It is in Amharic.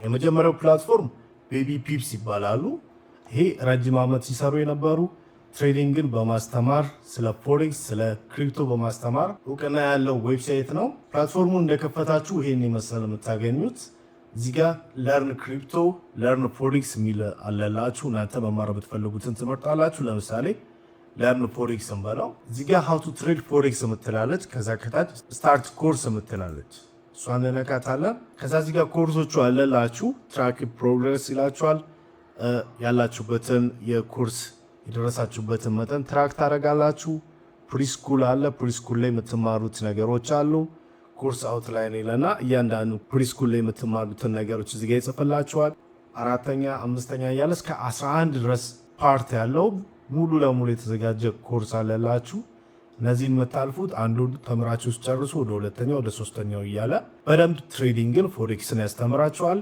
የመጀመሪያው ፕላትፎርም ቤቢ ፒፕስ ይባላሉ። ይሄ ረጅም ዓመት ሲሰሩ የነበሩ ትሬዲንግን በማስተማር ስለ ፎሬክስ ስለ ክሪፕቶ በማስተማር እውቅና ያለው ዌብሳይት ነው። ፕላትፎርሙን እንደከፈታችሁ ይሄን የመሰለ የምታገኙት እዚህ ጋር ለርን ክሪፕቶ ለርን ፎሬክስ የሚል አለላችሁ። እናንተ መማር ብትፈልጉትን ትመርጣላችሁ። ለምሳሌ ለርን ፎሬክስ እንበለው። እዚህ ጋር ሃው ቱ ትሬድ ፎሬክስ የምትላለች። ከዛ ከታች ስታርት ኮርስ የምትላለች፣ እሷን እንነካታለን። ከዛ እዚህ ጋር ኮርሶቹ አለላችሁ። ትራክ ፕሮግረስ ይላችኋል። ያላችሁበትን የኮርስ የደረሳችሁበትን መጠን ትራክ ታደርጋላችሁ። ፕሪስኩል አለ። ፕሪስኩል ላይ የምትማሩት ነገሮች አሉ። ኮርስ አውትላይን ይለና እያንዳንዱ ፕሪስኩል ላይ የምትማሩትን ነገሮች እዚጋ ይጽፍላችኋል። 4ኛ 5ኛ እያለ እስከ 11 ድረስ ፓርት ያለው ሙሉ ለሙሉ የተዘጋጀ ኮርስ አለላችሁ። እነዚህን የምታልፉት አንዱን ተምራችሁ ጨርሱ ወደ 2ኛው ወደ 3ኛው እያለ በደንብ ትሬዲንግን ፎሬክስን ያስተምራችኋል።